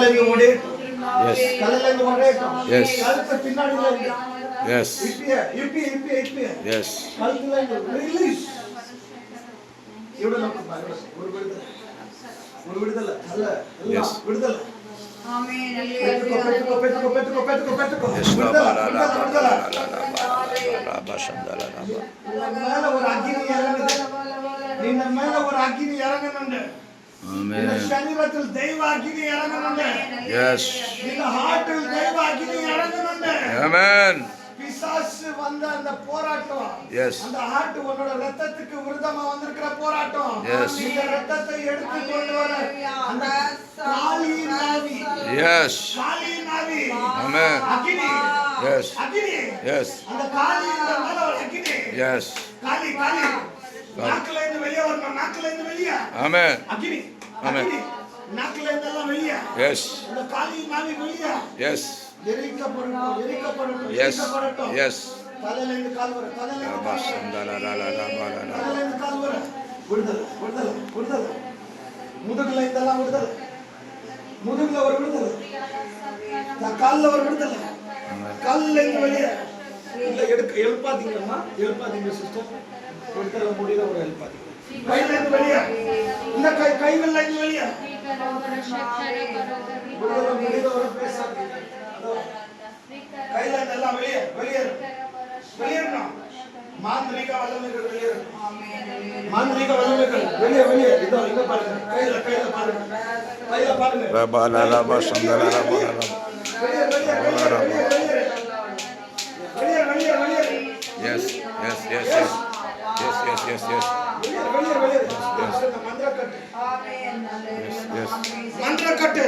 இருந்து ஓடிட்டோம். Yes. தலையில இருந்து ஓடிட்டோம். Yes. கழுத்து பின்னாடில இருந்து. Yes. இப்ப Yes. கழுத்துல இருந்து ரிலீஸ். இவ்வளவு நோக்கம் பாருங்க. ஒரு விடுதலை அல்ல எல்லாம் விடுதலை. ஆமென். அல்லேலூயா. பெற்றுக்கோ. Yes. மேல ஒரு அக்கினி இறங்குது. நின்ன மேல ஒரு அக்கினி இறங்கணும்னு. Amen. இந்த சரீரத்தில் தெய்வ அக்கினி இறங்கணும்னு. Yes. இந்த ஹார்ட்டில் தெய்வ அக்கினி இறங்கணும்னு. Amen. பிசாசு வந்த அந்த போராட்டம். Yes. அந்த ஹார்ட் உன்னோட ரத்தத்துக்கு விரோதமா வந்திருக்கிற போராட்டம். Yes. இந்த ரத்தத்தை எடுத்து கொண்டு வர அந்த காளி நாவி. Yes. காளி நாவி. Amen. அக்கினி. Yes. அக்கினி. Yes. அந்த காளி மேல ஒரு அக்கினி. Yes. காளி நாக்குல இருந்து வெளியே வரணும். நாக்குல இருந்து வெளியே. Amen. அக்கினி. Amen. நாக்குல இருந்து எல்லாம் வெளியே. Yes. அந்த காளி நாவி வெளியே. Yes. எரிக்கப்படட்டும். Yes. Yes. தலையில இருந்து கால் வர. தலையில இருந்து கால் வர. விடுதலை. முதுகுல இதெல்லாம் விடுதலை. முதுகுல ஒரு விடுதலை. கால்ல ஒரு விடுதலை. கால்ல இருந்து வெளியே. இல்ல எழுப்பாதீங்கம்மா. எழுப்பாதீங்க சிஸ்டர். விடுதலை முடியல ஒரு எழுப்பாதீங்க. கையில இருந்து வெளியே. இந்த கைகள்ல இருந்து வெளியே. விடுதலை முடியல ஒரு பேசாதீங்க. கையில எல்லாம் வெளியேறணும். மாந்திரிக வல்லமைகள் வெளியேறணும். மாந்திரிக வல்லமைகள் வெளியே. இதோ இங்க பாருங்க. கையில பாருங்க. வெளியே. Yes. மந்திரக்கட்டு.